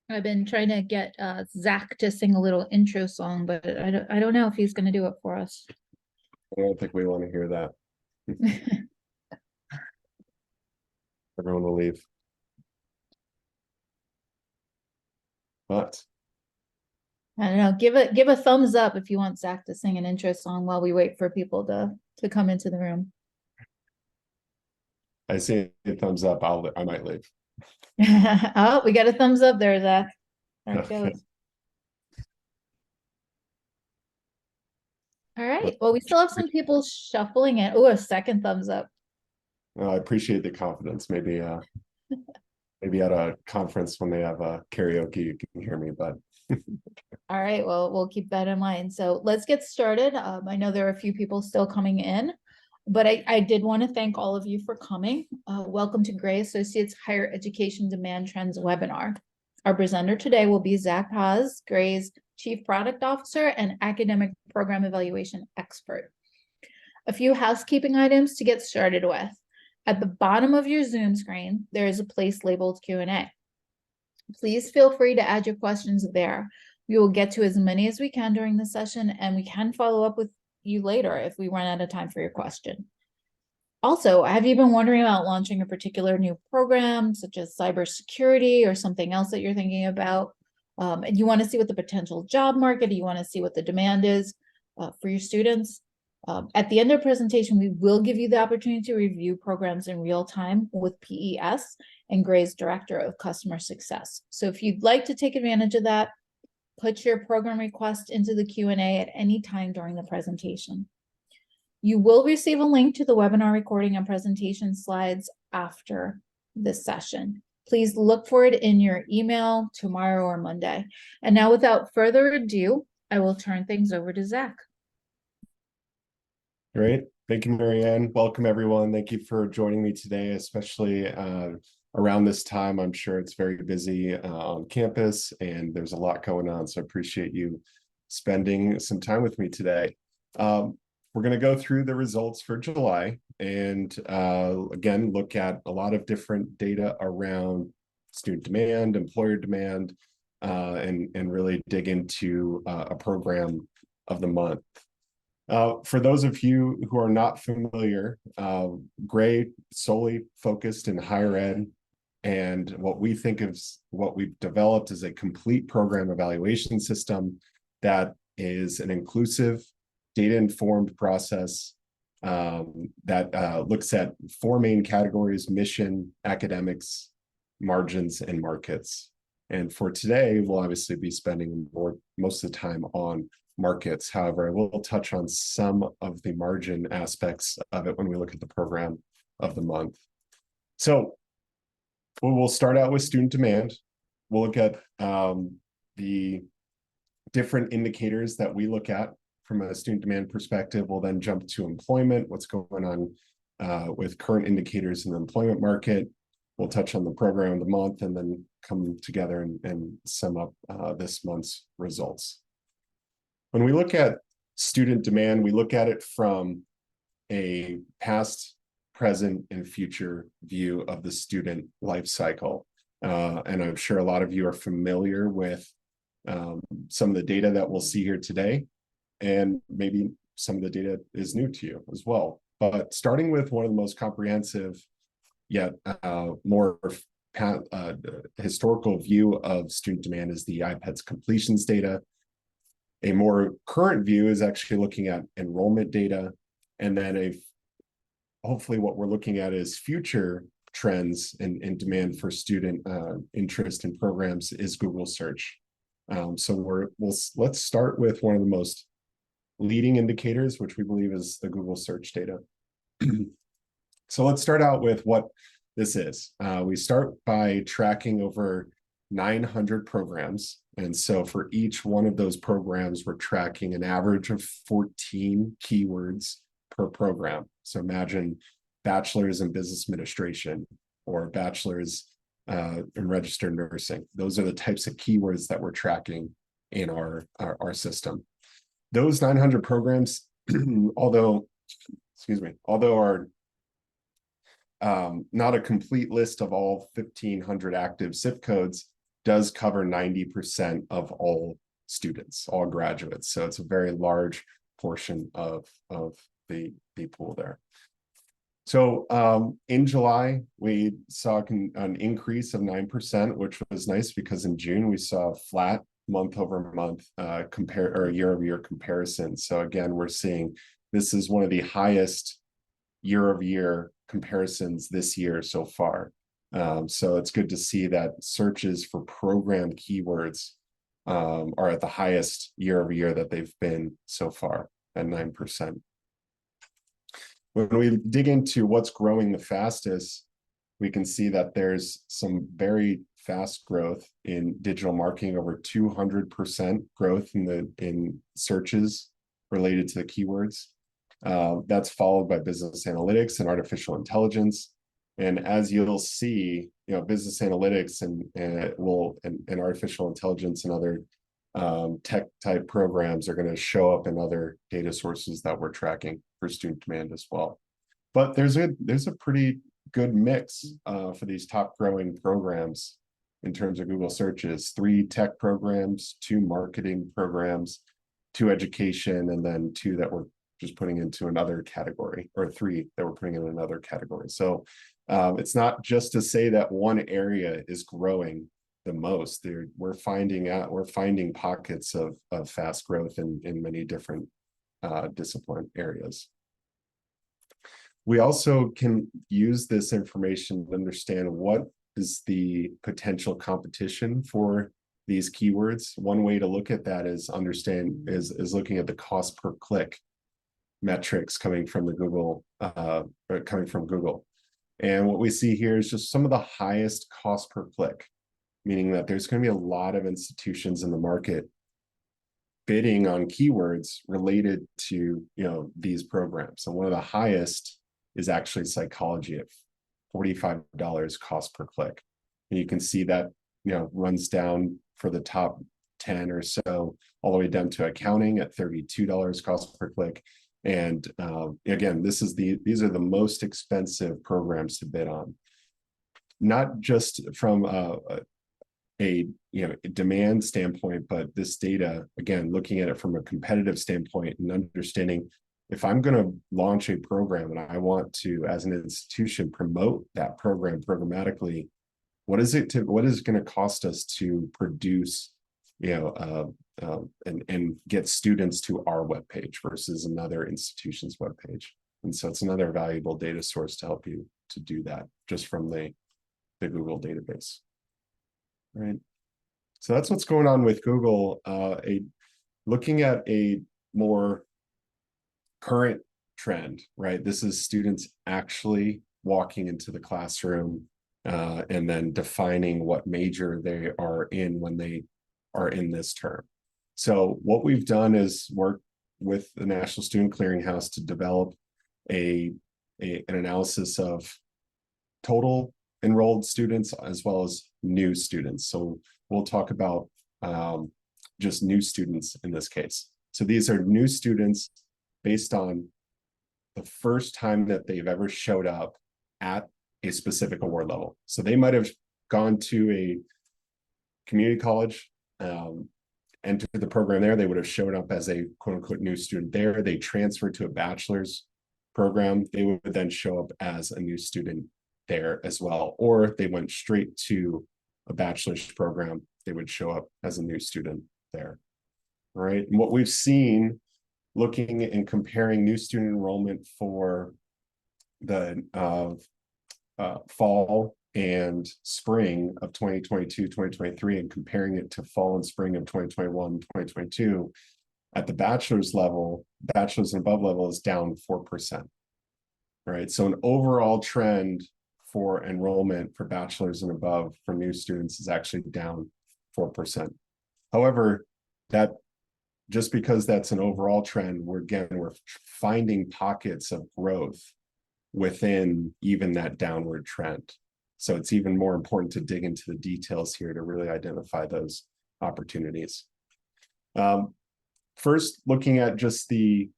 I've been trying to get Zach to sing a little intro song, but I don't know if he's going to do it for us. I don't think we want to hear that. Everyone will leave. But I don't know. Give a thumbs up if you want Zach to sing an intro song while we wait for people to come into the room. I see a thumbs up. I might leave. Oh, we got a thumbs up there, Zach. There it goes. All right. Well, we still have some people shuffling in. Oh, a second thumbs up. I appreciate the confidence. Maybe at a conference when they have a karaoke, you can hear me. But All right. Well, we'll keep that in mind. So let's get started. I know there are a few people still coming in, but I did want to thank all of you for coming. Welcome to Gray Associates Higher Education Demand Trends webinar. Our presenter today will be Zach Haas, Gray's Chief Product Officer and Academic Program Evaluation Expert. A few housekeeping items to get started with. At the bottom of your Zoom screen, there is a place labeled Q&A. Please feel free to add your questions there. We will get to as many as we can during the session, and we can follow up with you later if we run out of time for your question. Also, have you been wondering about launching a particular new program, such as cybersecurity or something else that you're thinking about? And you want to see what the potential job market, you want to see what the demand is for your students? At the end of the presentation, we will give you the opportunity to review programs in real time with PES and Gray's Director of Customer Success. So if you'd like to take advantage of that, put your program request into the Q&A at any time during the presentation. You will receive a link to the webinar recording and presentation slides after this session. Please look for it in your email tomorrow or Monday. And now, without further ado, I will turn things over to Zach. great. Thank you, Marianne. Welcome, everyone. Thank you for joining me today, especially around this time. I'm sure it's very busy on campus and there's a lot going on. So I appreciate you spending some time with me today. We're going to go through the results for July and again, look at a lot of different data around student demand, employer demand, and really dig into a program of the month. For those of you who are not familiar, Gray solely focused in higher ed, and what we think of what we've developed is a complete program evaluation system that is an inclusive, data-informed process that looks at four main categories: mission, academics, margins, and markets. And for today, we'll obviously be spending most of the time on markets. However, I will touch on some of the margin aspects of it when we look at the program of the month. So we'll start out with student demand. We'll look at the different indicators that we look at from a student demand perspective. We'll then jump to employment, what's going on with current indicators in the employment market. We'll touch on the program of the month and then come together and sum up this month's results. When we look at student demand, we look at it from a past, present, and future view of the student life cycle. And I'm sure a lot of you are familiar with some of the data that we'll see here today, and maybe some of the data is new to you as well. But starting with one of the most comprehensive, yet more historical view of student demand is the IPEDS completions data. A more current view is actually looking at enrollment data, and then hopefully what we're looking at is future trends and demand for student interest in programs is Google search. So let's start with one of the most leading indicators, which we believe is the Google search data. So let's start out with what this is. We start by tracking over 900 programs. And so for each one of those programs, we're tracking an average of 14 keywords per program. So imagine bachelor's in business administration or bachelor's in registered nursing. Those are the types of keywords that we're tracking in our system. Those 900 programs, although are not a complete list of all 1,500 active zip codes, does cover 90% of all students, all graduates. So it's a very large portion of the pool there. So in July, we saw an increase of 9%, which was nice because in June we saw a flat month over month year over year comparison. So again, we're seeing this is one of the highest year over year comparisons this year so far. So it's good to see that searches for program keywords are at the highest year over year that they've been so far at 9%. When we dig into what's growing the fastest, we can see that there's some very fast growth in digital marketing, over 200% growth in searches related to the keywords. That's followed by business analytics and artificial intelligence. And as you'll see, business analytics and artificial intelligence and other tech type programs are going to show up in other data sources that we're tracking for student demand as well. But there's a pretty good mix for these top growing programs in terms of Google searches: 3 tech programs, 2 marketing programs, 2 education, and then 2 that we're just putting into another category, or 3 that we're putting in another category. So it's not just to say that one area is growing the most. We're finding pockets of fast growth in many different discipline areas. We also can use this information to understand what is the potential competition for these keywords. One way to look at that is looking at the cost per click metrics coming from Google. And what we see here is just some of the highest cost per click, meaning that there's going to be a lot of institutions in the market bidding on keywords related to these programs. And one of the highest is actually psychology at $45 cost per click. And you can see that runs down for the top 10 or so, all the way down to accounting at $32 cost per click. And again, these are the most expensive programs to bid on, not just from a demand standpoint, but this data, again, looking at it from a competitive standpoint and understanding, if I'm going to launch a program and I want to, as an institution, promote that program programmatically, what is it going to cost us to produce, and get students to our webpage versus another institution's webpage? And so it's another valuable data source to help you to do that just from the Google database. Right. So that's what's going on with Google. Looking at a more current trend, right? This is students actually walking into the classroom and then defining what major they are in when they are in this term. So what we've done is work with the National Student Clearinghouse to develop an analysis of total enrolled students as well as new students. So we'll talk about just new students in this case. So these are new students based on the first time that they've ever showed up at a specific award level. So they might have gone to a community college, entered the program there. They would have shown up as a quote unquote new student there. They transferred to a bachelor's program. They would then show up as a new student there as well. Or they went straight to a bachelor's program. They would show up as a new student there. All right. And what we've seen looking and comparing new student enrollment for the fall and spring of 2022, 2023, and comparing it to fall and spring of 2021, 2022, at the bachelor's level, bachelor's and above level is down 4%. Right. So an overall trend for enrollment for bachelor's and above for new students is actually down 4%. However, that just because that's an overall trend, we're finding pockets of growth within even that downward trend. So it's even more important to dig into the details here to really identify those opportunities. First, looking at just the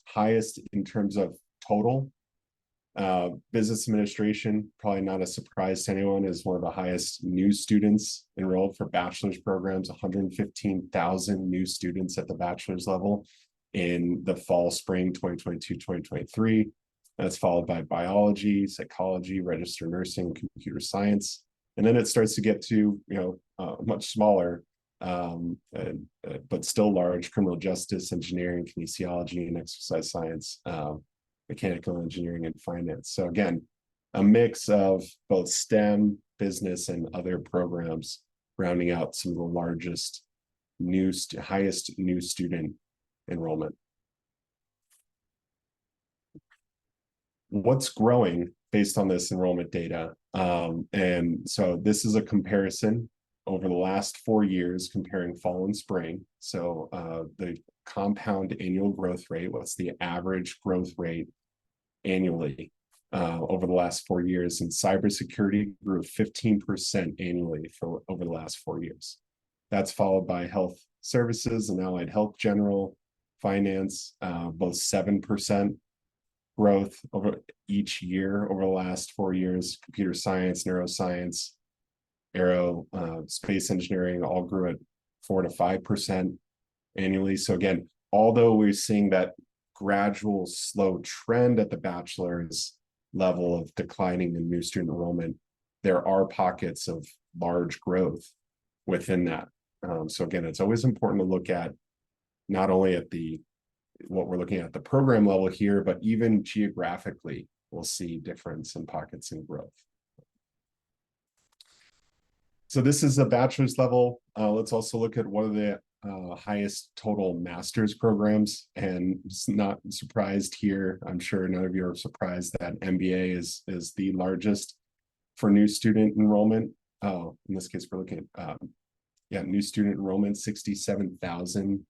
highest in terms of total Business administration, probably not a surprise to anyone, is one of the highest new students enrolled for bachelor's programs, 115,000 new students at the bachelor's level in the fall, spring 2022, 2023. That's followed by biology, psychology, registered nursing, computer science. And then it starts to get to, much smaller, but still large: criminal justice, engineering, kinesiology, and exercise science, mechanical engineering, and finance. So again, a mix of both STEM, business, and other programs, rounding out some of the largest highest new student enrollment. What's growing based on this enrollment data? And so this is a comparison over the last 4 years, comparing fall and spring. So the compound annual growth rate, what's the average growth rate annually over the last 4 years? And cybersecurity grew 15% annually for over the last 4 years. That's followed by health services and allied health, general, finance, both 7% growth over each year over the last 4 years. Computer science, neuroscience, space engineering all grew at 4 to 5% annually. So again, although we're seeing that gradual slow trend at the bachelor's level of declining in new student enrollment, there are pockets of large growth within that. So again, it's always important to look at not only at what we're looking at the program level here, but even geographically, we'll see difference in pockets in growth. So this is the bachelor's level. Let's also look at one of the highest total master's programs, and it's not surprised here. I'm sure none of you are surprised that MBA is the largest for new student enrollment. In this case, we're looking at new student enrollment, 67,000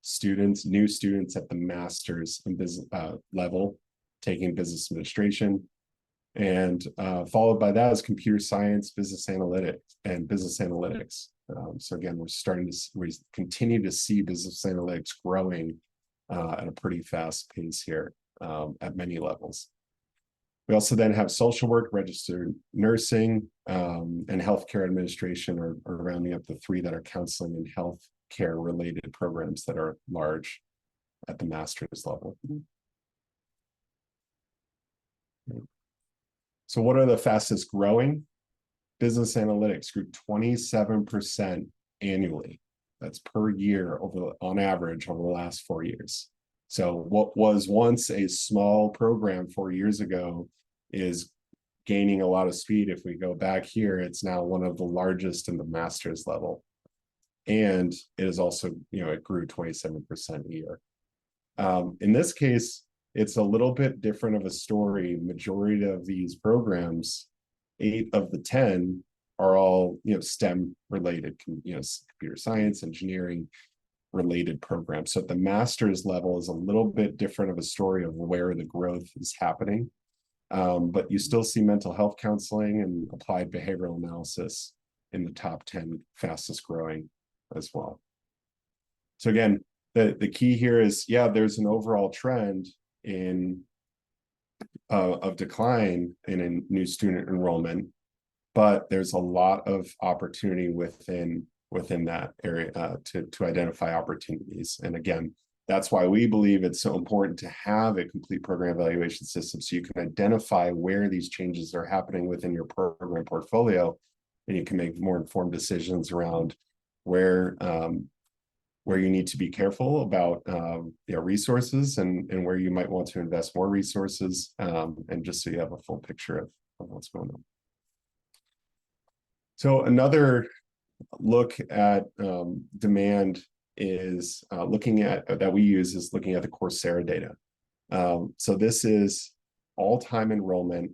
students, new students at the master's and business level, taking business administration. And followed by that is computer science, business analytics. So again, we continue to see business analytics growing at a pretty fast pace here at many levels. We also then have social work, registered nursing, and healthcare administration are rounding up the three that are counseling and healthcare related programs that are large at the master's level. So what are the fastest growing? Business analytics grew 27% annually. That's per year on average over the last 4 years. So what was once a small program 4 years ago is gaining a lot of speed. If we go back here, it's now one of the largest in the master's level. And it is also, it grew 27% a year. In this case, it's a little bit different of a story. Majority of these programs, 8 of the 10, are all STEM related, computer science, engineering related programs. So at the master's level is a little bit different of a story of where the growth is happening. But you still see mental health counseling and applied behavioral analysis in the top 10 fastest growing as well. So again, the key here is, there's an overall trend of decline in new student enrollment, but there's a lot of opportunity within that area to identify opportunities. And again, that's why we believe it's so important to have a complete program evaluation system, so you can identify where these changes are happening within your program portfolio, and you can make more informed decisions around where you need to be careful about resources and where you might want to invest more resources, and just so you have a full picture of what's going on. So another look at demand is looking at the Coursera data. So this is all-time enrollment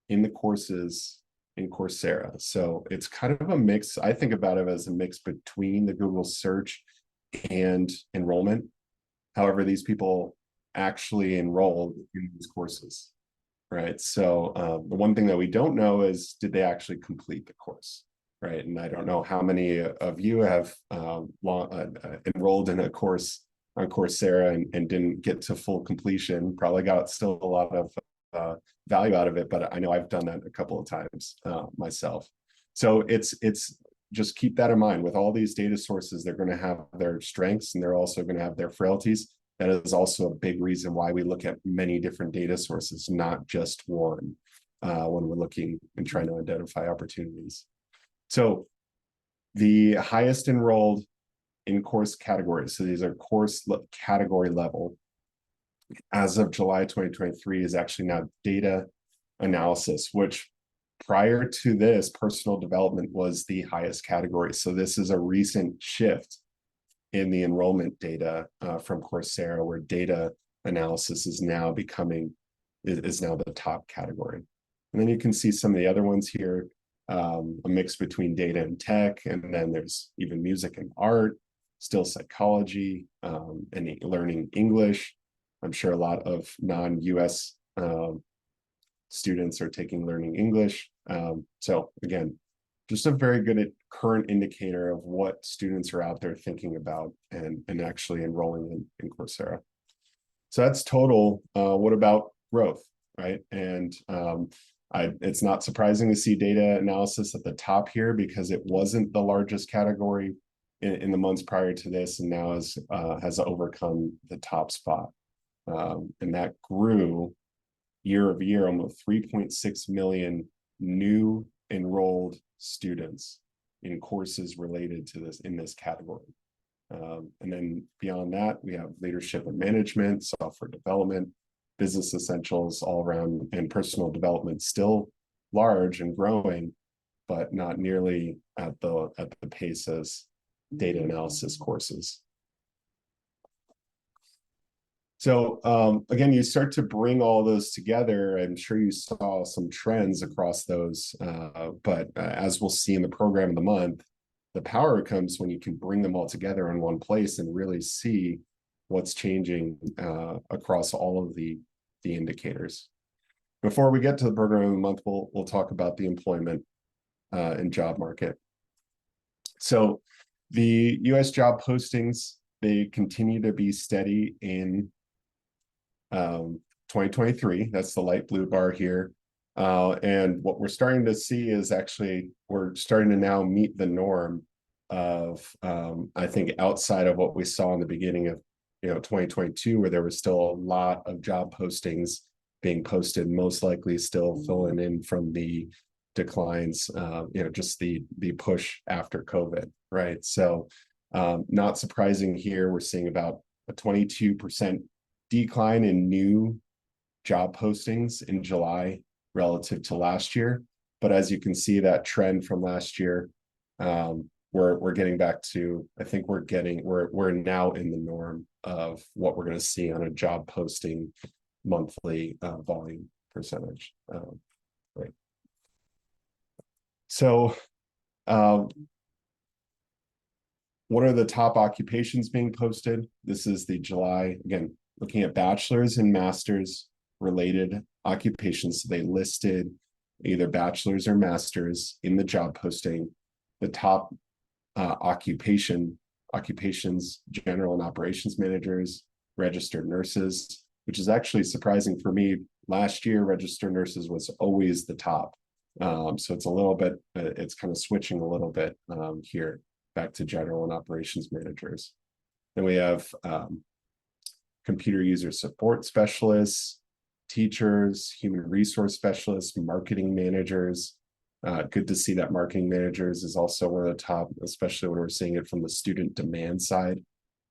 in the courses in Coursera. So it's kind of a mix. I think about it as a mix between the Google search and enrollment. However, these people actually enrolled in these courses, right? So the one thing that we don't know is, did they actually complete the course, right? And I don't know how many of you have enrolled in a course on Coursera and didn't get to full completion. Probably got still a lot of value out of it, but I know I've done that a couple of times myself. So it's just keep that in mind. With all these data sources, they're going to have their strengths and they're also going to have their frailties. That is also a big reason why we look at many different data sources, not just one, when we're looking and trying to identify opportunities. So the highest enrolled in course categories, so these are course category level, as of July 2023 is actually now data analysis, which prior to this, personal development was the highest category. So this is a recent shift in the enrollment data from Coursera, where data analysis is now is now the top category. And then you can see some of the other ones here, a mix between data and tech, and then there's even music and art, still psychology, and learning English. I'm sure a lot of non-US students are taking learning English. So again, just a very good current indicator of what students are out there thinking about and actually enrolling in Coursera. So that's total. What about growth, right? And it's not surprising to see data analysis at the top here, because it wasn't the largest category in the months prior to this, and now has overcome the top spot. And that grew year over year, almost 3.6 million new enrolled students in courses related to this in this category. And then beyond that, we have leadership and management, software development, business essentials all around, and personal development still large and growing, but not nearly at the pace as data analysis courses. So again, you start to bring all those together. I'm sure you saw some trends across those, but as we'll see in the program of the month, the power comes when you can bring them all together in one place and really see what's changing across all of the indicators. Before we get to the program of the month, we'll talk about the employment and job market. So the U.S. job postings, they continue to be steady in 2023. That's the light blue bar here. And what we're starting to see is actually we're starting to now meet the norm of I think outside of what we saw in the beginning of 2022, where there was still a lot of job postings being posted, most likely still filling in from the declines, just the push after COVID, right? So not surprising here, we're seeing about a 22% decline in new job postings in July relative to last year. But as you can see, that trend from last year, we're getting back to, I think we're now in the norm of what we're going to see on a job posting monthly volume percentage. Right. So what are the top occupations being posted? This is the July, again, looking at bachelor's and master's related occupations. So they listed either bachelor's or master's in the job posting. The top occupations, general and operations managers, registered nurses, which is actually surprising for me. Last year, registered nurses was always the top. So it's a little bit, it's kind of switching a little bit here back to general and operations managers. Then we have computer user support specialists, teachers, human resource specialists, marketing managers. Good to see that marketing managers is also one of the top, especially when we're seeing it from the student demand side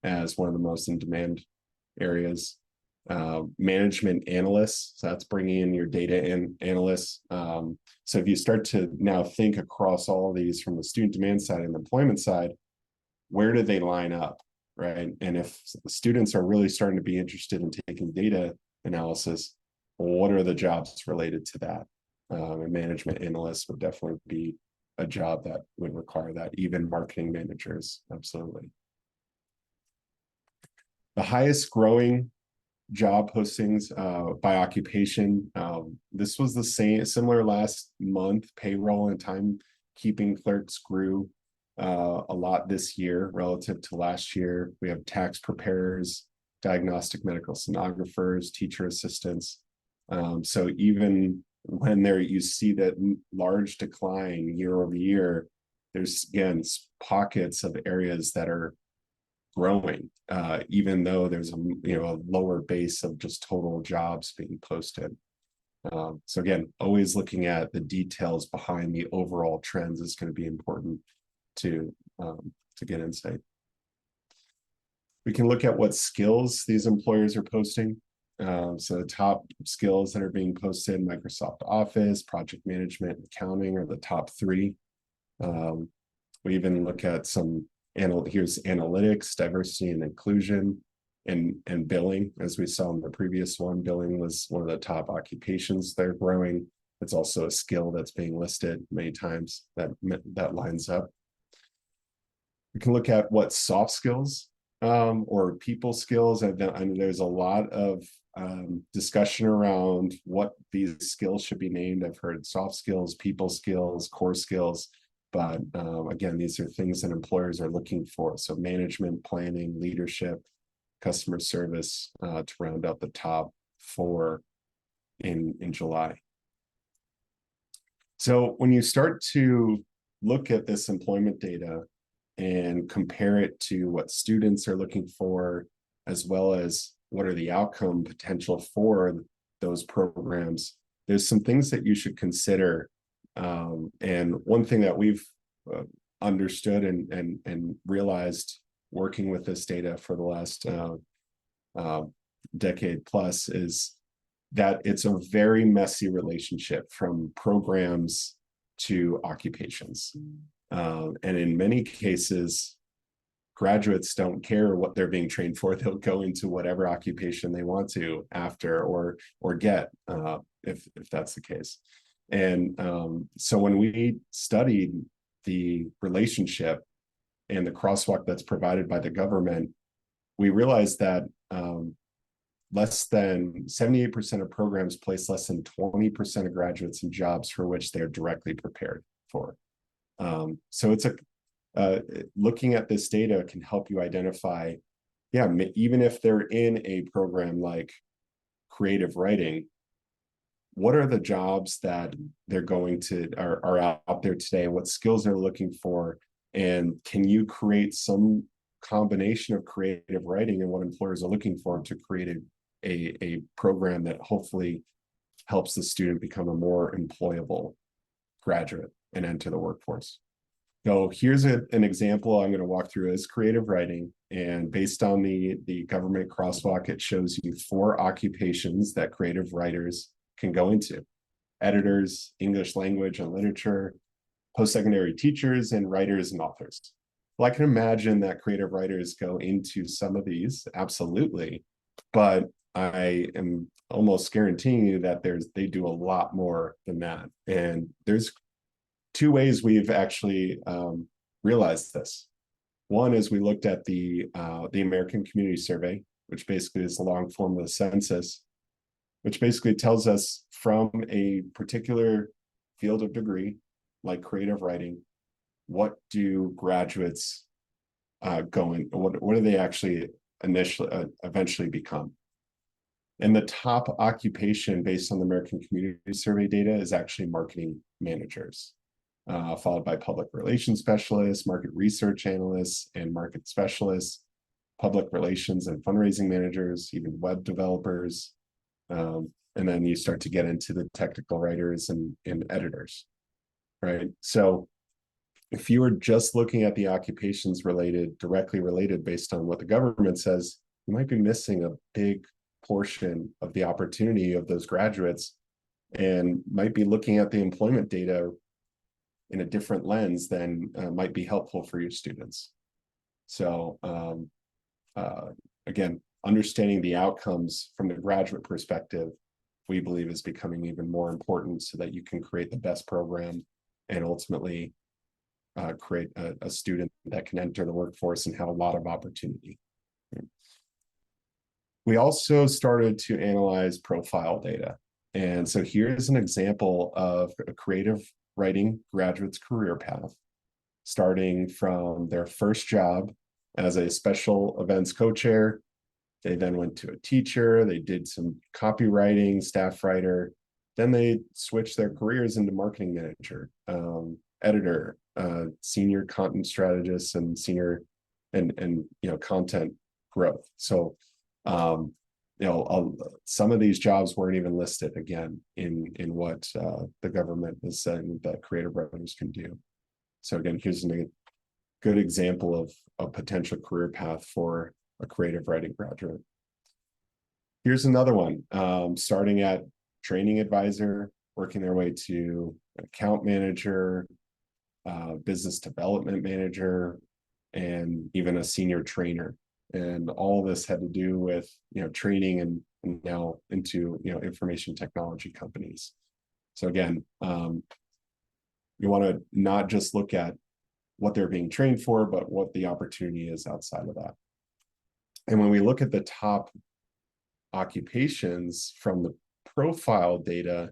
as one of the most in demand areas. Management analysts, so that's bringing in your data analysts. So if you start to now think across all of these from the student demand side and the employment side, where do they line up, right? And if students are really starting to be interested in taking data analysis, what are the jobs related to that? A management analyst would definitely be a job that would require that, even marketing managers, absolutely. The highest growing job postings by occupation. This was the similar last month. Payroll and timekeeping clerks grew a lot this year relative to last year. We have tax preparers, diagnostic medical sonographers, teacher assistants. So even when you see that large decline year over year, there's again pockets of areas that are growing, even though there's a lower base of just total jobs being posted. So again, always looking at the details behind the overall trends is going to be important to get insight. We can look at what skills these employers are posting. So the top skills that are being posted: Microsoft Office, project management, accounting are the top three. We even look at here's analytics, diversity and inclusion, and billing. As we saw in the previous one, billing was one of the top occupations that are growing. It's also a skill that's being listed many times that lines up. We can look at what soft skills or people skills. I know there's a lot of discussion around what these skills should be named. I've heard soft skills, people skills, core skills, but again, these are things that employers are looking for. So management, planning, leadership, customer service, to round out the top four in July. So when you start to look at this employment data and compare it to what students are looking for, as well as what are the outcome potential for those programs, there's some things that you should consider. And one thing that we've understood and realized working with this data for the last decade plus is that it's a very messy relationship from programs to occupations. And in many cases, graduates don't care what they're being trained for. They'll go into whatever occupation they want to after or get, if that's the case. And so when we studied the relationship and the crosswalk that's provided by the government, we realized that less than 78% of programs place less than 20% of graduates in jobs for which they're directly prepared for. So it's looking at this data can help you identify, even if they're in a program like creative writing, what are the jobs that they're going to are out there today? What skills they're looking for? And can you create some combination of creative writing and what employers are looking for to create a program that hopefully helps the student become a more employable graduate and enter the workforce? So here's an example I'm going to walk through is creative writing. And based on the government crosswalk, it shows you 4 occupations that creative writers can go into: editors, English language and literature, post-secondary teachers, and writers and authors. Well, I can imagine that creative writers go into some of these, absolutely, but I am almost guaranteeing you that they do a lot more than that. And there's 2 ways we've actually realized this. One is we looked at the American Community Survey, which basically is the long form of the census, which basically tells us from a particular field of degree, like creative writing, what do graduates go in, what do they actually eventually become? And the top occupation based on the American Community Survey data is actually marketing managers, followed by public relations specialists, market research analysts, and market specialists, public relations and fundraising managers, even web developers. And then you start to get into the technical writers and editors, right? So if you were just looking at the occupations directly related based on what the government says, you might be missing a big portion of the opportunity of those graduates and might be looking at the employment data in a different lens than might be helpful for your students. So again, understanding the outcomes from the graduate perspective, we believe is becoming even more important so that you can create the best program and ultimately create a student that can enter the workforce and have a lot of opportunity. We also started to analyze profile data. And so here's an example of a creative writing graduate's career path, starting from their first job as a special events co-chair They then went to a teacher, they did some copywriting, staff writer, then they switched their careers into marketing manager, editor, senior content strategist, and senior and content growth. So some of these jobs weren't even listed again in what the government is saying that creative writers can do. So again, here's a good example of a potential career path for a creative writing graduate. Here's another one, starting at training advisor, working their way to account manager, business development manager, and even a senior trainer. And all this had to do with training and now into information technology companies. So again, you want to not just look at what they're being trained for, but what the opportunity is outside of that. And when we look at the top occupations from the profile data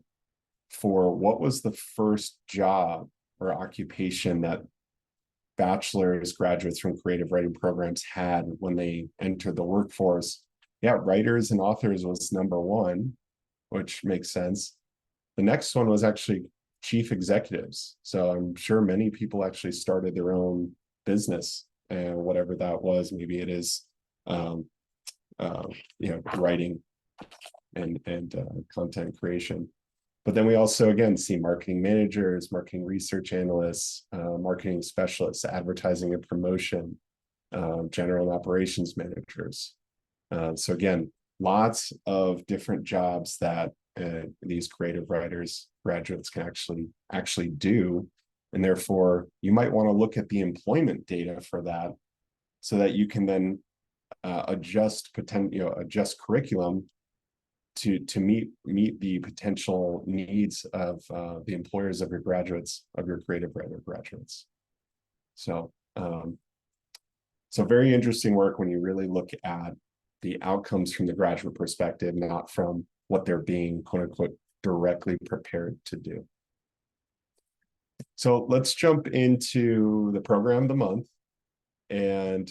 for what was the first job or occupation that bachelor's graduates from creative writing programs had when they entered the workforce, writers and authors was number one, which makes sense. The next one was actually chief executives. So I'm sure many people actually started their own business, and whatever that was, maybe it is writing and content creation. But then we also again see marketing managers, marketing research analysts, marketing specialists, advertising and promotion, general operations managers. So again, lots of different jobs that these creative writers graduates can actually do, and therefore you might want to look at the employment data for that, so that you can then adjust curriculum to meet the potential needs of the employers of your graduates, of your creative writer graduates. So very interesting work when you really look at the outcomes from the graduate perspective, not from what they're being quote unquote directly prepared to do. So let's jump into the program of the month. And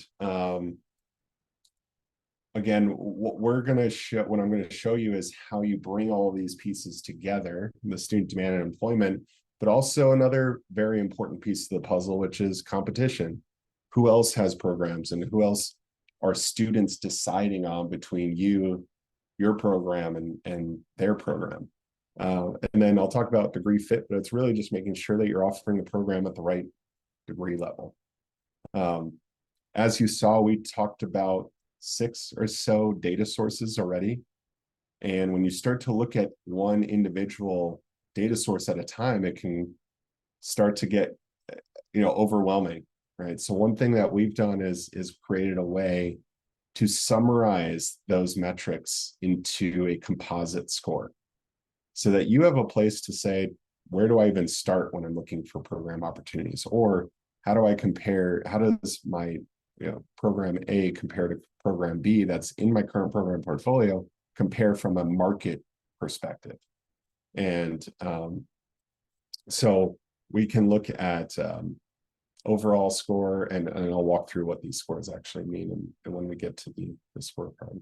again, what I'm going to show you is how you bring all of these pieces together, the student demand and employment, but also another very important piece of the puzzle, which is competition. Who else has programs, and who else are students deciding on between your program and their program? And then I'll talk about degree fit, but it's really just making sure that you're offering the program at the right degree level. As you saw, we talked about 6 or so data sources already. And when you start to look at one individual data source at a time, it can start to get overwhelming, right? So one thing that we've done is created a way to summarize those metrics into a composite score, so that you have a place to say, where do I even start when I'm looking for program opportunities? Or how does my program A compare to program B that's in my current program portfolio, compare from a market perspective? And so we can look at overall score, and I'll walk through what these scores actually mean and when we get to the scorecard.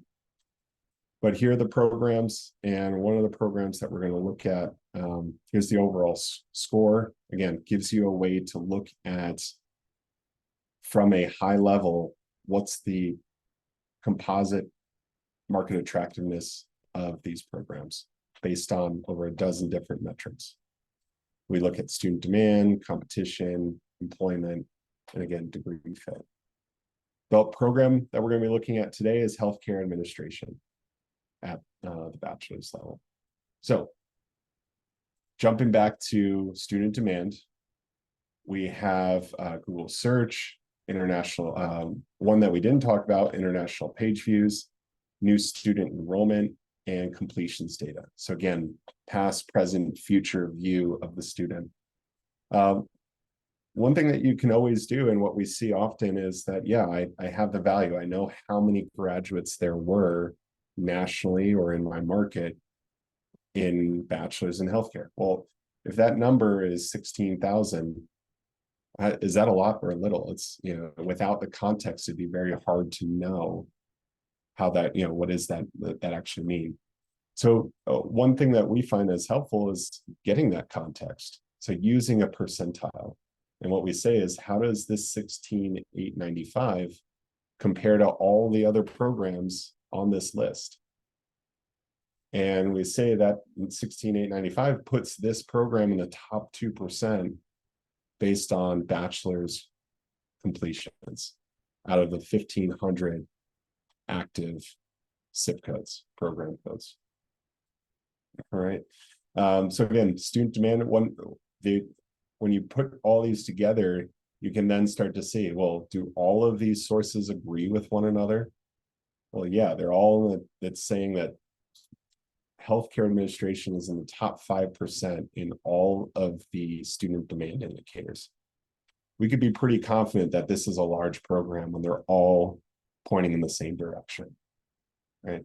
But here are the programs, and one of the programs that we're going to look at, here's the overall score. Again, gives you a way to look at, from a high level, what's the composite market attractiveness of these programs based on over a dozen different metrics. We look at student demand, competition, employment, and again, degree fit. The program that we're going to be looking at today is healthcare administration at the bachelor's level. So jumping back to student demand, we have Google search, international, one that we didn't talk about, international page views, new student enrollment, and completions data. So again, past, present, future view of the student. One thing that you can always do, and what we see often, is that, I have the value. I know how many graduates there were nationally or in my market in bachelor's in healthcare. Well, if that number is 16,000, is that a lot or a little? It's, without the context, it'd be very hard to know how that, what does that actually mean? So one thing that we find is helpful is getting that context. So using a percentile. And what we say is, how does this 16,895 compare to all the other programs on this list? And we say that 16,895 puts this program in the top 2% based on bachelor's completions out of the 1,500 active zip codes, program codes. All right. So again, student demand, when you put all these together, you can then start to see, well, do all of these sources agree with one another? Well, yeah, they're all that's saying that healthcare administration is in the top 5% in all of the student demand indicators. We could be pretty confident that this is a large program when they're all pointing in the same direction, right?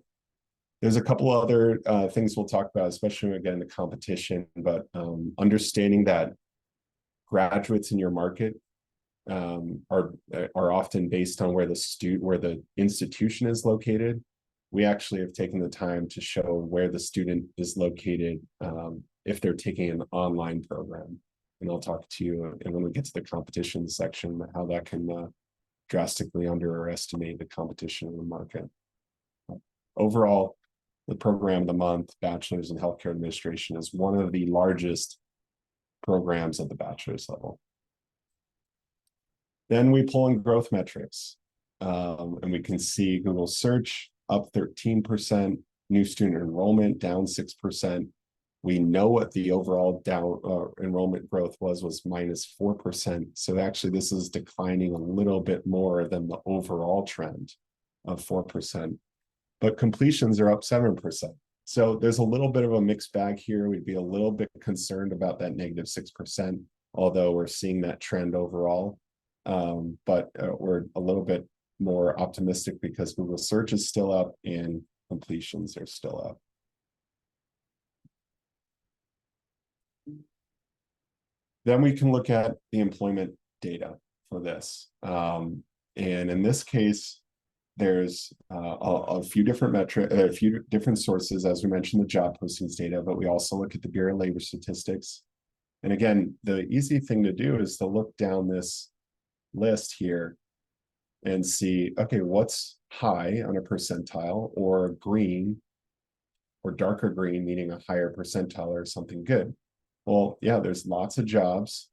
There's a couple of other things we'll talk about, especially when we get into competition, but understanding that graduates in your market are often based on where the institution is located. We actually have taken the time to show where the student is located if they're taking an online program. And I'll talk to you, and when we get to the competition section, how that can drastically underestimate the competition in the market. Overall, the program of the month, Bachelor's in Healthcare Administration, is one of the largest programs at the bachelor's level. Then we pull in growth metrics, and we can see Google search up 13%, new student enrollment down 6%. We know what the overall enrollment growth was -4%. So actually, this is declining a little bit more than the overall trend of 4%. But completions are up 7%. So there's a little bit of a mixed bag here. We'd be a little bit concerned about that -6%, although we're seeing that trend overall. But we're a little bit more optimistic because Google search is still up and completions are still up. Then we can look at the employment data for this. And in this case, there's a few different a few different sources, as we mentioned, the job postings data, but we also look at the Bureau of Labor Statistics. And again, the easy thing to do is to look down this list here and see, okay, what's high on a percentile, or green or darker green, meaning a higher percentile or something good. Well, yeah, there's lots of jobs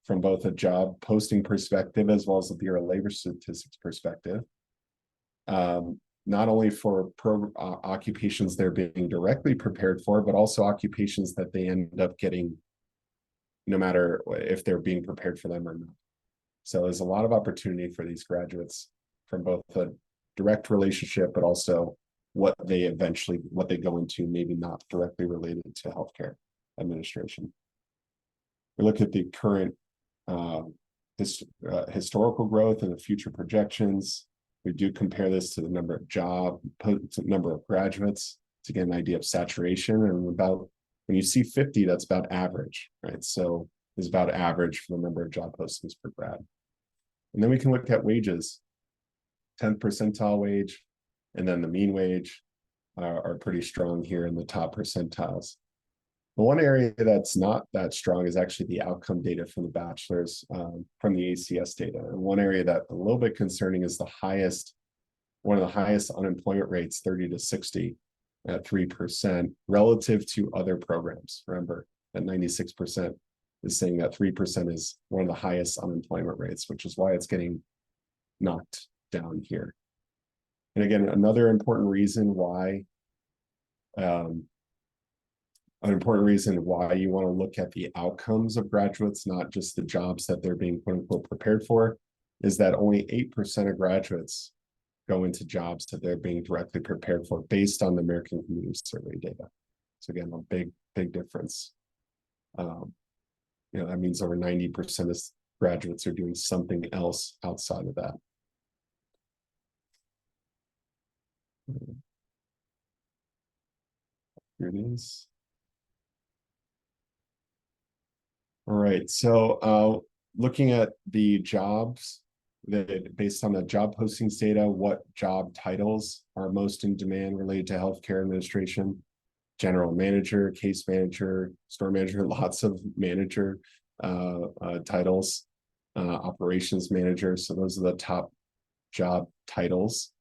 from both a job posting perspective as well as the Bureau of Labor Statistics perspective. Not only for occupations they're being directly prepared for, but also occupations that they end up getting no matter if they're being prepared for them or not. So there's a lot of opportunity for these graduates from both a direct relationship, but also what they go into, maybe not directly related to healthcare administration. We look at the current historical growth and the future projections. We do compare this to the number of graduates to get an idea of saturation. And about when you see 50, that's about average, right? So it's about average for the number of job postings per grad. And then we can look at wages, 10th percentile wage, and then the mean wage are pretty strong here in the top percentiles. The one area that's not that strong is actually the outcome data from the bachelor's from the ACS data. And one area that's a little bit concerning is one of the highest unemployment rates, 30 to 60 at 3% relative to other programs. Remember, at 96% is saying that 3% is one of the highest unemployment rates, which is why it's getting knocked down here. And again, another important reason why you want to look at the outcomes of graduates, not just the jobs that they're being quote unquote prepared for, is that only 8% of graduates go into jobs that they're being directly prepared for based on the American Community Survey data. So again, a big difference. That means over 90% of graduates are doing something else outside of that. Here it is. All right, so looking at the jobs that based on the job postings data, what job titles are most in demand related to healthcare administration. General manager, case manager, store manager, lots of manager titles, operations manager. So those are the top job titles.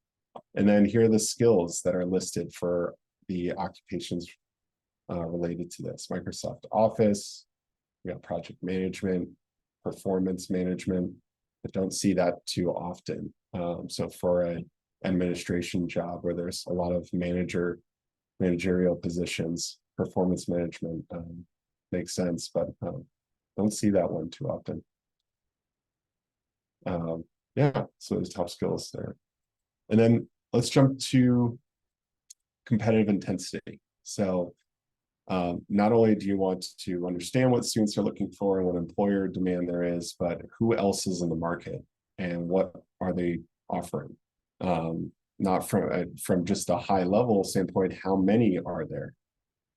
And then here are the skills that are listed for the occupations related to this. Microsoft Office, we got project management, performance management, but don't see that too often. So for an administration job where there's a lot of managerial positions, performance management makes sense, but don't see that one too often. Yeah, so there's top skills there. And then let's jump to competitive intensity. So not only do you want to understand what students are looking for and what employer demand there is, but who else is in the market and what are they offering? Not from just a high level standpoint, how many are there?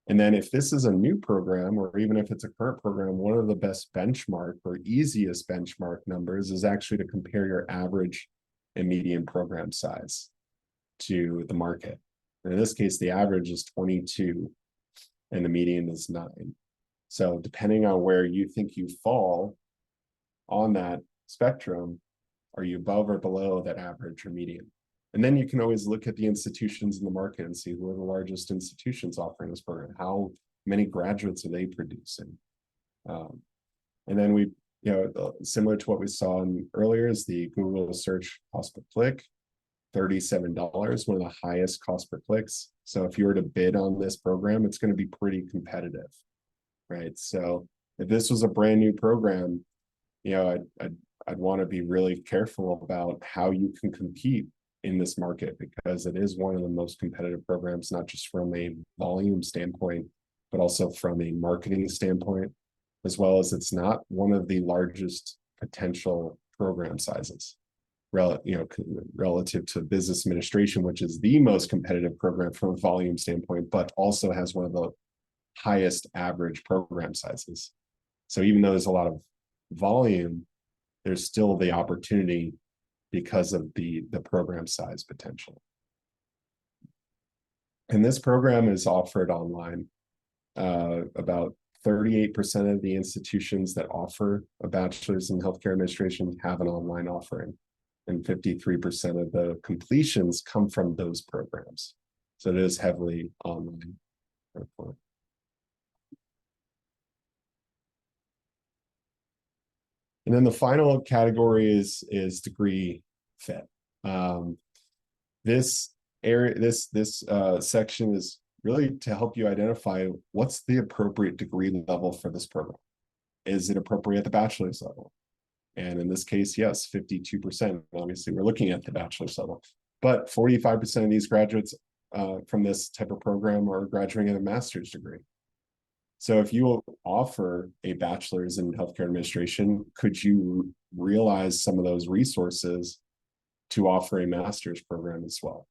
And then if this is a new program, or even if it's a current program, one of the best benchmark or easiest benchmark numbers is actually to compare your average and median program size to the market. And in this case, the average is 22 and the median is 9. So depending on where you think you fall on that spectrum, are you above or below that average or median? And then you can always look at the institutions in the market and see who are the largest institutions offering this program. How many graduates are they producing? And then we, similar to what we saw earlier is the Google search cost per click, $37, one of the highest cost per clicks. So if you were to bid on this program, it's going to be pretty competitive, right? So if this was a brand new program, I'd want to be really careful about how you can compete in this market, because it is one of the most competitive programs, not just from a volume standpoint, but also from a marketing standpoint, as well as it's not one of the largest potential program sizes, relative to business administration, which is the most competitive program from a volume standpoint, but also has one of the highest average program sizes. So even though there's a lot of volume, there's still the opportunity because of the program size potential. And this program is offered online. About 38% of the institutions that offer a bachelor's in healthcare administration have an online offering, and 53% of the completions come from those programs. So it is heavily online. And then the final category is degree fit. This section is really to help you identify what's the appropriate degree level for this program. Is it appropriate at the bachelor's level? And in this case, yes, 52%. Obviously, we're looking at the bachelor's level, but 45% of these graduates from this type of program are graduating with a master's degree. So if you offer a bachelor's in healthcare administration, could you realize some of those resources to offer a master's program as well?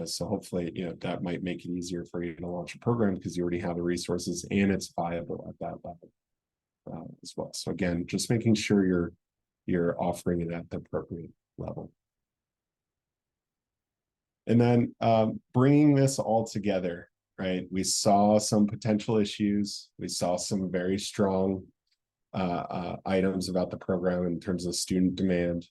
So hopefully, that might make it easier for you to launch a program because you already have the resources and it's viable at that level as well. So again, just making sure you're offering it at the appropriate level. And then bringing this all together, right? We saw some potential issues. We saw some very strong items about the program in terms of student demand.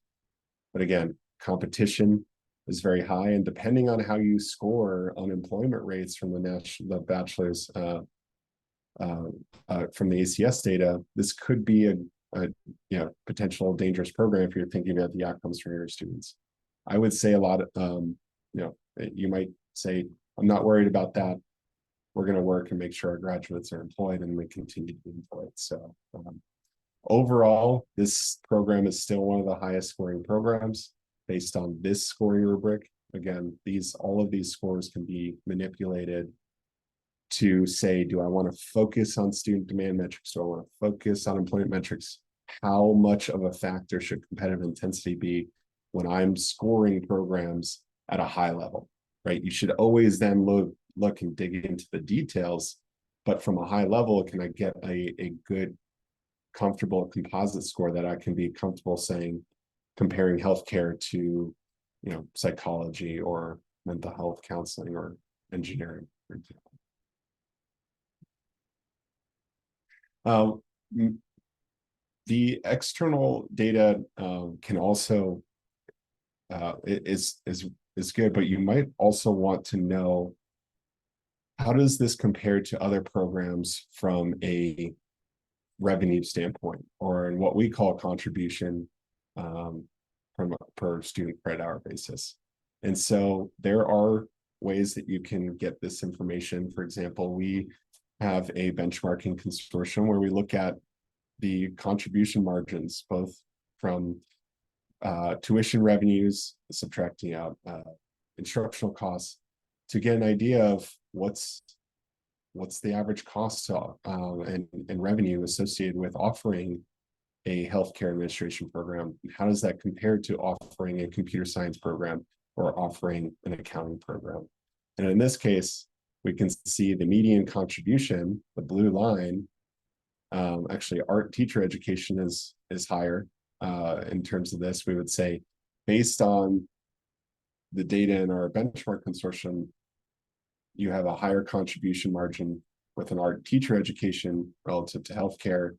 But again, competition is very high, and depending on how you score unemployment rates from the bachelor's from the ACS data, this could be a potential dangerous program if you're thinking about the outcomes for your students. I would say a lot of you might say, I'm not worried about that. We're going to work and make sure our graduates are employed and we continue to be employed. So overall, this program is still one of the highest scoring programs based on this scoring rubric. Again, all of these scores can be manipulated to say, do I want to focus on student demand metrics? Do I want to focus on employment metrics? How much of a factor should competitive intensity be when I'm scoring programs at a high level, right? You should always then look and dig into the details, but from a high level, can I get a good, comfortable composite score that I can be comfortable saying, comparing healthcare to, psychology or mental health counseling or engineering, for example. The external data can also is good, but you might also want to know, how does this compare to other programs from a revenue standpoint, or in what we call contribution from a per student credit hour basis. And so there are ways that you can get this information. For example, we have a benchmarking consortium where we look at the contribution margins, both from tuition revenues, subtracting out instructional costs, to get an idea of what's the average cost and revenue associated with offering a healthcare administration program. How does that compare to offering a computer science program or offering an accounting program? And in this case, we can see the median contribution, the blue line. Actually, art teacher education is higher in terms of this. We would say, based on the data in our benchmark consortium, you have a higher contribution margin with an art teacher education relative to healthcare,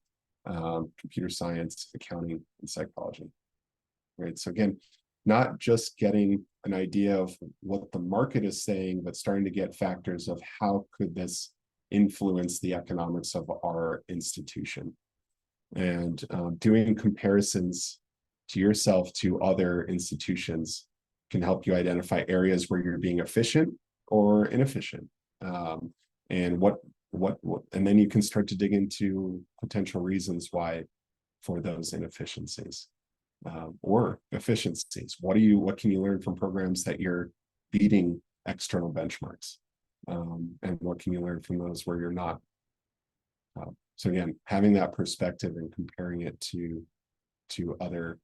computer science, accounting, and psychology. Right. So again, not just getting an idea of what the market is saying, but starting to get factors of how could this influence the economics of our institution. And doing comparisons to yourself to other institutions can help you identify areas where you're being efficient or inefficient, and and then you can start to dig into potential reasons why for those inefficiencies or efficiencies. What can you learn from programs that you're beating external benchmarks, and what can you learn from those where you're not? So again, having that perspective and comparing it to other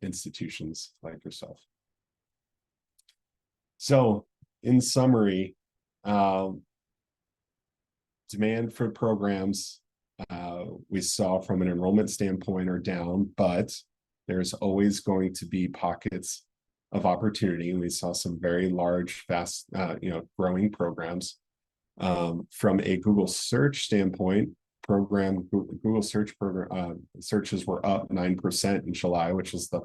institutions like yourself. So in summary, demand for programs we saw from an enrollment standpoint are down, but there's always going to be pockets of opportunity. We saw some very large, fast, growing programs. From a Google search standpoint, Google search program searches were up 9% in July, which is the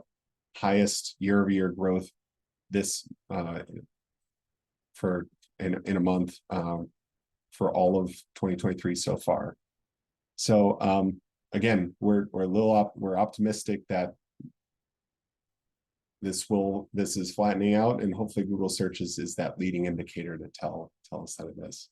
highest year-over-year growth this in a month for all of 2023 so far. So again, we're optimistic that this is flattening out, and hopefully Google searches is that leading indicator to tell us that it is.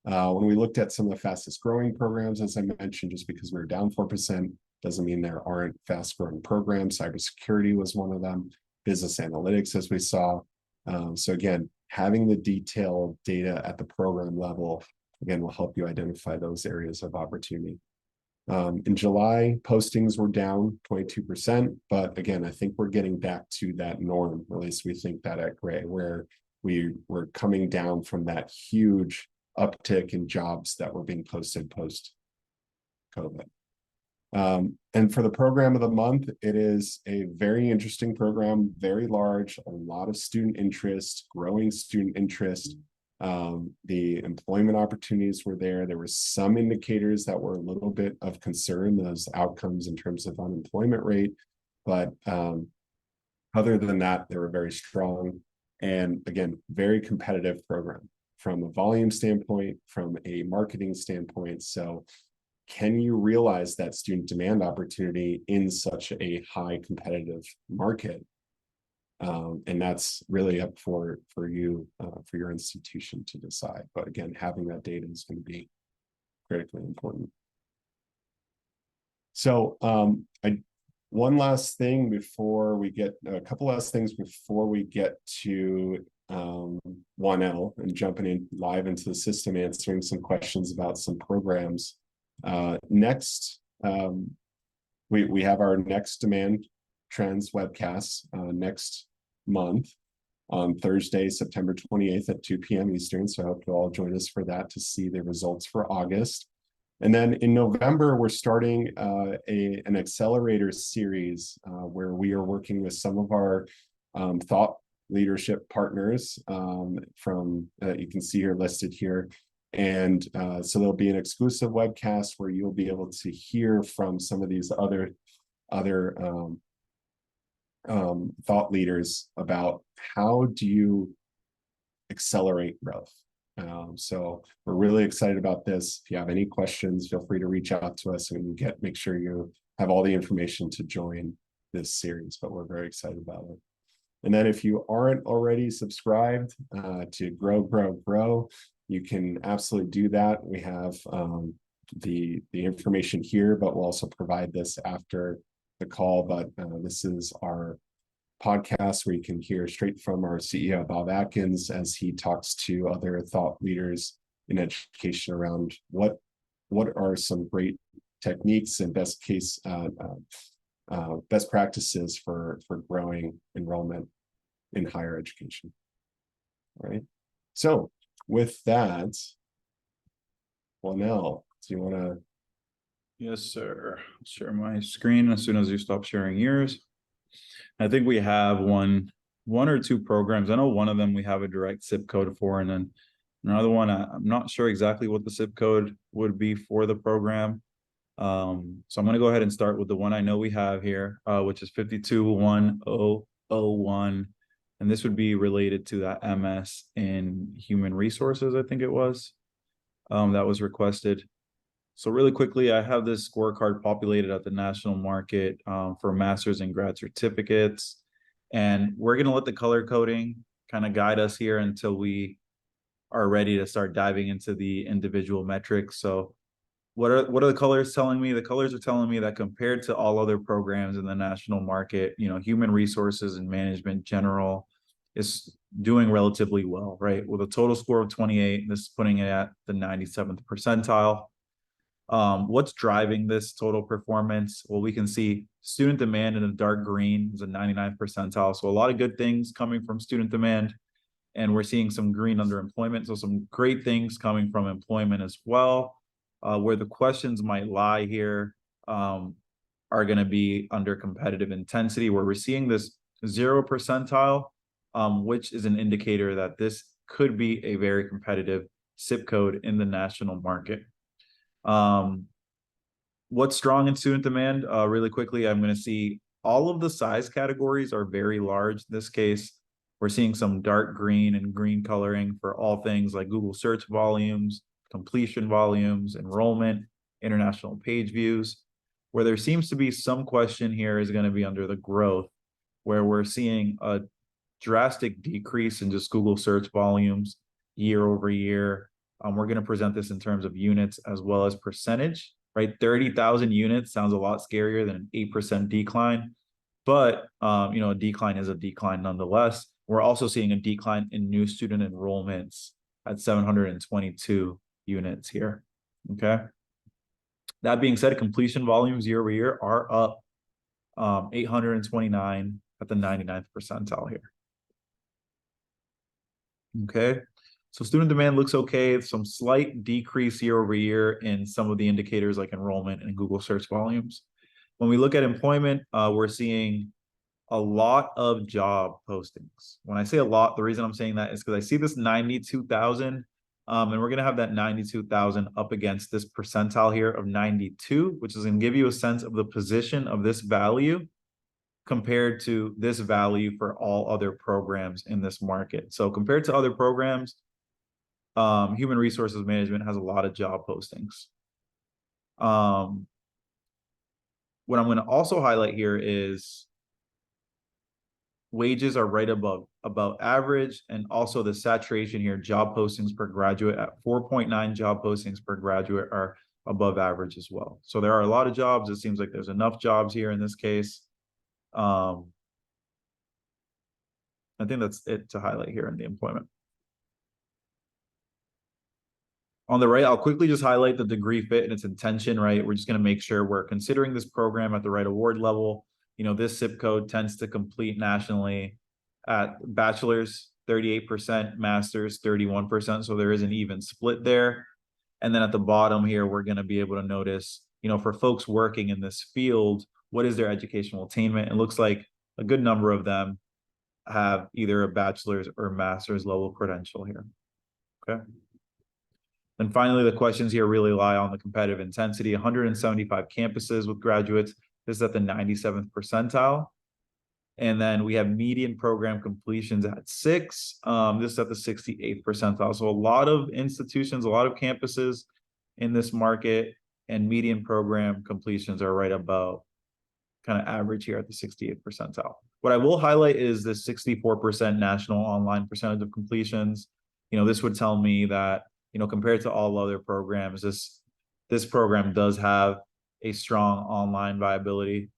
When we looked at some of the fastest growing programs, as I mentioned, just because we were down 4% doesn't mean there aren't fast growing programs. Cybersecurity was one of them, business analytics, as we saw. So again, having the detailed data at the program level, again, will help you identify those areas of opportunity. In July, postings were down 22%, but again, I think we're getting back to that norm, at least we think that at Gray, where we were coming down from that huge uptick in jobs that were being posted post-COVID. And for the program of the month, it is a very interesting program, very large, a lot of student interest, growing student interest. The employment opportunities were there. There were some indicators that were a little bit of concern, those outcomes in terms of unemployment rate, but other than that, they were very strong. And again, very competitive program from a volume standpoint, from a marketing standpoint. So can you realize that student demand opportunity in such a high competitive market? And that's really up for you, for your institution to decide. But again, having that data is going to be critically important. So one last thing before we get, a couple last things before we get to 1L and jumping in live into the system, answering some questions about some programs. Next, we have our next demand trends webcasts next month on Thursday, September 28th at 2 p.m. Eastern. So I hope you all join us for that to see the results for August. And then in November, we're starting an accelerator series where we are working with some of our thought leadership partners from you can see here listed here. And so there'll be an exclusive webcast where you'll be able to hear from some of these other thought leaders about how do you accelerate growth. So we're really excited about this. If you have any questions, feel free to reach out to us and make sure you have all the information to join this series, but we're very excited about it. And then if you aren't already subscribed to Grow, you can absolutely do that. We have the information here, but we'll also provide this after the call. But this is our podcast where you can hear straight from our CEO, Bob Atkins, as he talks to other thought leaders in education around what are some great techniques and best practices for growing enrollment in higher education. All right. So with that, Lionel, do you want to? Yes, sir. Share my screen as soon as you stop sharing yours. I think we have one or two programs. I know one of them we have a direct zip code for, and then another one, I'm not sure exactly what the zip code would be for the program. So I'm going to go ahead and start with the one I know we have here, which is 521001. And this would be related to that MS in human resources, I think it was, that was requested. So really quickly, I have this scorecard populated at the national market for master's and grad certificates. And we're going to let the color coding kind of guide us here until we are ready to start diving into the individual metrics. So what are the colors telling me? The colors are telling me that compared to all other programs in the national market, human resources and management general is doing relatively well, right? With a total score of 28, this is putting it at the 97th percentile. What's driving this total performance? Well, we can see student demand in the dark green is a 99th percentile. So a lot of good things coming from student demand, and we're seeing some green underemployment. So some great things coming from employment as well. Where the questions might lie here are going to be under competitive intensity, where we're seeing this 0 percentile, which is an indicator that this could be a very competitive zip code in the national market. What's strong in student demand? Really quickly, I'm going to see all of the size categories are very large. In this case, we're seeing some dark green and green coloring for all things like Google search volumes, completion volumes, enrollment, international page views. Where there seems to be some question here is going to be under the growth, where we're seeing a drastic decrease in just Google search volumes year over year. We're going to present this in terms of units as well as percentage, right? 30,000 units sounds a lot scarier than an 8% decline, but a decline is a decline nonetheless. We're also seeing a decline in new student enrollments at 722 units here, okay? That being said, completion volumes year over year are up 829 at the 99th percentile here. Okay, so student demand looks okay. Some slight decrease year over year in some of the indicators like enrollment and Google search volumes. When we look at employment, we're seeing a lot of job postings. When I say a lot, the reason I'm saying that is because I see this 92,000, and we're going to have that 92,000 up against this percentile here of 92, which is going to give you a sense of the position of this value compared to this value for all other programs in this market. So compared to other programs, human resources management has a lot of job postings. What I'm going to also highlight here is wages are right above average, and also the saturation here, job postings per graduate at 4.9 job postings per graduate are above average as well. So there are a lot of jobs. It seems like there's enough jobs here in this case. I think that's it to highlight here in the employment. On the right, I'll quickly just highlight the degree fit and its intention, right? We're just going to make sure we're considering this program at the right award level. This zip code tends to complete nationally at bachelor's 38%, master's 31%. So there is an even split there. And then at the bottom here, we're going to be able to notice, for folks working in this field, what is their educational attainment? It looks like a good number of them have either a bachelor's or master's level credential here. Okay. And finally, the questions here really lie on the competitive intensity. 175 campuses with graduates. This is at the 97th percentile. And then we have median program completions at 6. This is at the 68th percentile. So a lot of institutions, a lot of campuses in this market, and median program completions are right about kind of average here at the 68th percentile. What I will highlight is the 64% national online percentage of completions. This would tell me that, compared to all other programs, this program does have a strong online viability,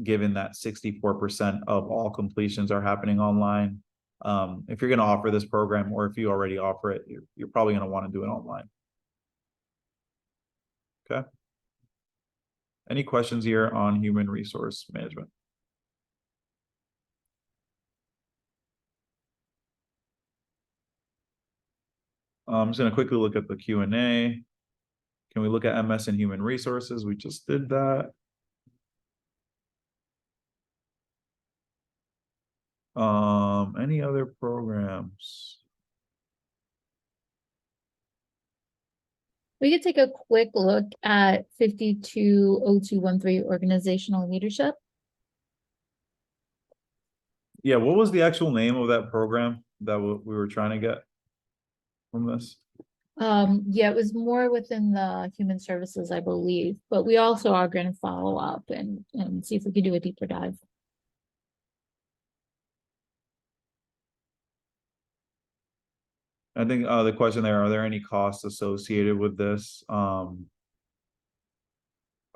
given that 64% of all completions are happening online. If you're going to offer this program, or if you already offer it, you're probably going to want to do it online. Okay. Any questions here on human resource management? I'm just going to quickly look at the Q&A. Can we look at MS and human resources? We just did that. Any other programs? We could take a quick look at 520213 organizational leadership. Yeah, what was the actual name of that program that we were trying to get from this? Yeah, it was more within the human services, I believe, but we also are going to follow up and see if we can do a deeper dive. I think the question there, are there any costs associated with this? I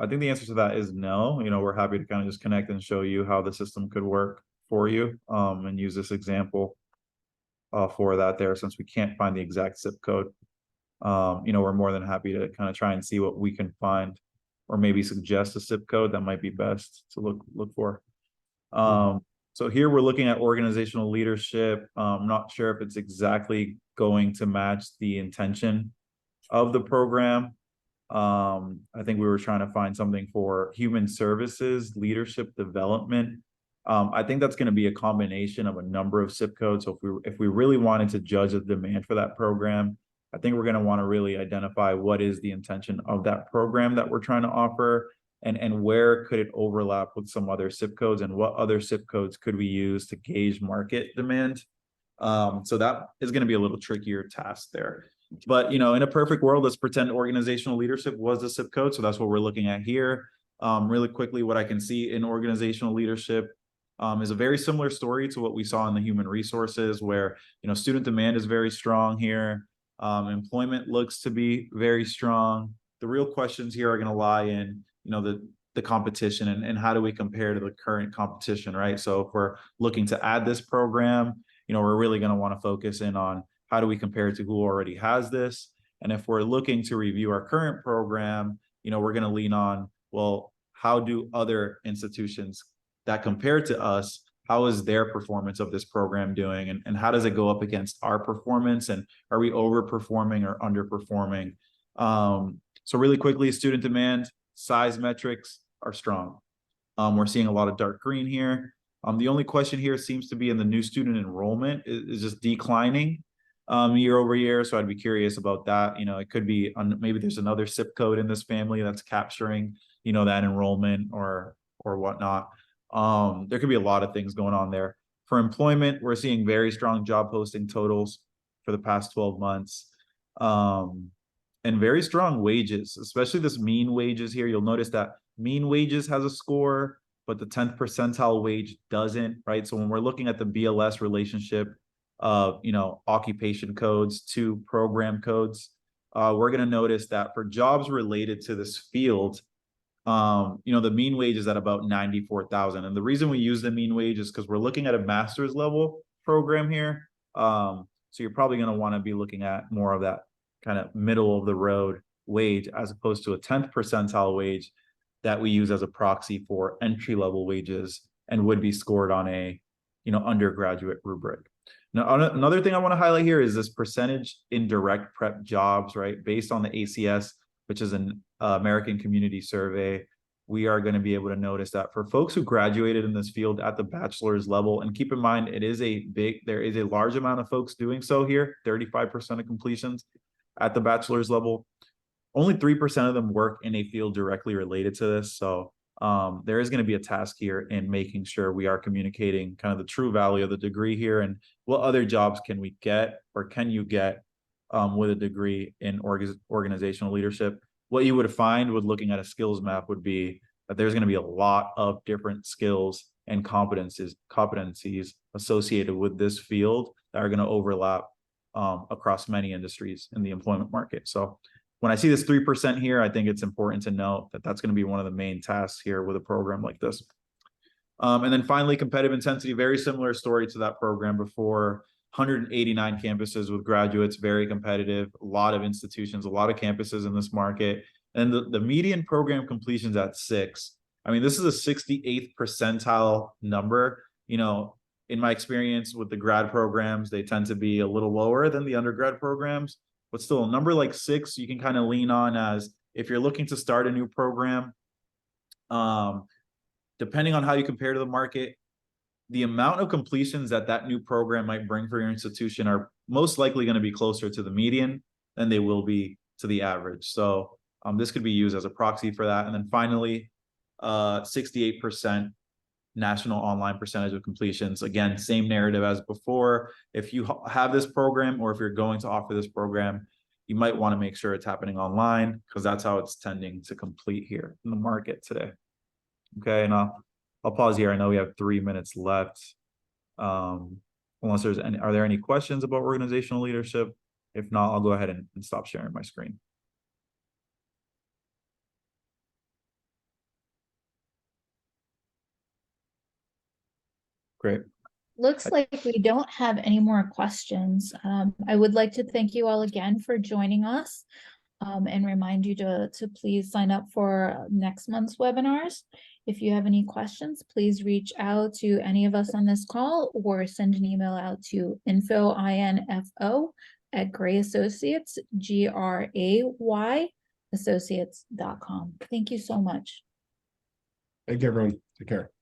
think the answer to that is no. We're happy to kind of just connect and show you how the system could work for you, and use this example for that there, since we can't find the exact zip code. We're more than happy to kind of try and see what we can find, or maybe suggest a zip code that might be best to look for. So here we're looking at organizational leadership. I'm not sure if it's exactly going to match the intention of the program. I think we were trying to find something for human services, leadership development. I think that's going to be a combination of a number of zip codes. So if we really wanted to judge the demand for that program, I think we're going to want to really identify what is the intention of that program that we're trying to offer, and where could it overlap with some other zip codes, and what other zip codes could we use to gauge market demand. So that is going to be a little trickier task there. But, in a perfect world, let's pretend organizational leadership was a zip code. So that's what we're looking at here. Really quickly, what I can see in organizational leadership is a very similar story to what we saw in the human resources, where, student demand is very strong here. Employment looks to be very strong. The real questions here are going to lie in, the competition, and how do we compare to the current competition, right? So if we're looking to add this program, we're really going to want to focus in on how do we compare to who already has this. And if we're looking to review our current program, we're going to lean on, well, how do other institutions that compare to us, how is their performance of this program doing? And how does it go up against our performance? And are we overperforming or underperforming? So really quickly, student demand, size metrics are strong. We're seeing a lot of dark green here. The only question here seems to be in the new student enrollment is just declining year over year. So I'd be curious about that. It could be maybe there's another zip code in this family that's capturing, that enrollment or whatnot. There could be a lot of things going on there. For employment, we're seeing very strong job posting totals for the past 12 months. And very strong wages, especially this mean wages here. You'll notice that mean wages has a score, but the 10th percentile wage doesn't, right? So when we're looking at the BLS relationship of, occupation codes to program codes, we're going to notice that for jobs related to this field, the mean wage is at about 94,000. And the reason we use the mean wage is because we're looking at a master's level program here. So you're probably going to want to be looking at more of that kind of middle of the road wage, as opposed to a 10th percentile wage that we use as a proxy for entry level wages and would be scored on a, undergraduate rubric. Now, another thing I want to highlight here is this percentage in direct prep jobs, right? Based on the ACS, which is an American Community Survey, we are going to be able to notice that for folks who graduated in this field at the bachelor's level, and keep in mind, there is a large amount of folks doing so here, 35% of completions at the bachelor's level. Only 3% of them work in a field directly related to this. So there is going to be a task here in making sure we are communicating kind of the true value of the degree here, and what other jobs can we get, or can you get with a degree in organizational leadership. What you would find with looking at a skills map would be that there's going to be a lot of different skills and competencies associated with this field that are going to overlap across many industries in the employment market. So when I see this 3% here, I think it's important to note that that's going to be one of the main tasks here with a program like this. And then finally, competitive intensity, very similar story to that program before. 189 campuses with graduates, very competitive, a lot of institutions, a lot of campuses in this market. And the median program completions at 6. I mean, this is a 68th percentile number. You know, in my experience with the grad programs, they tend to be a little lower than the undergrad programs, but still a number like 6, you can kind of lean on as if you're looking to start a new program, depending on how you compare to the market, the amount of completions that new program might bring for your institution are most likely going to be closer to the median than they will be to the average. So this could be used as a proxy for that. And then finally, 68% national online percentage of completions. Again, same narrative as before. If you have this program, or if you're going to offer this program, you might want to make sure it's happening online, because that's how it's tending to complete here in the market today. Okay, and I'll pause here. I know we have 3 minutes left. Unless there's any, are there any questions about organizational leadership? If not, I'll go ahead and stop sharing my screen. Great. Looks like we don't have any more questions. I would like to thank you all again for joining us, and remind you to please sign up for next month's webinars. If you have any questions, please reach out to any of us on this call, or send an email out to info@grayassociates, GRAY associates.com. Thank you so much. Thank you, everyone. Take care.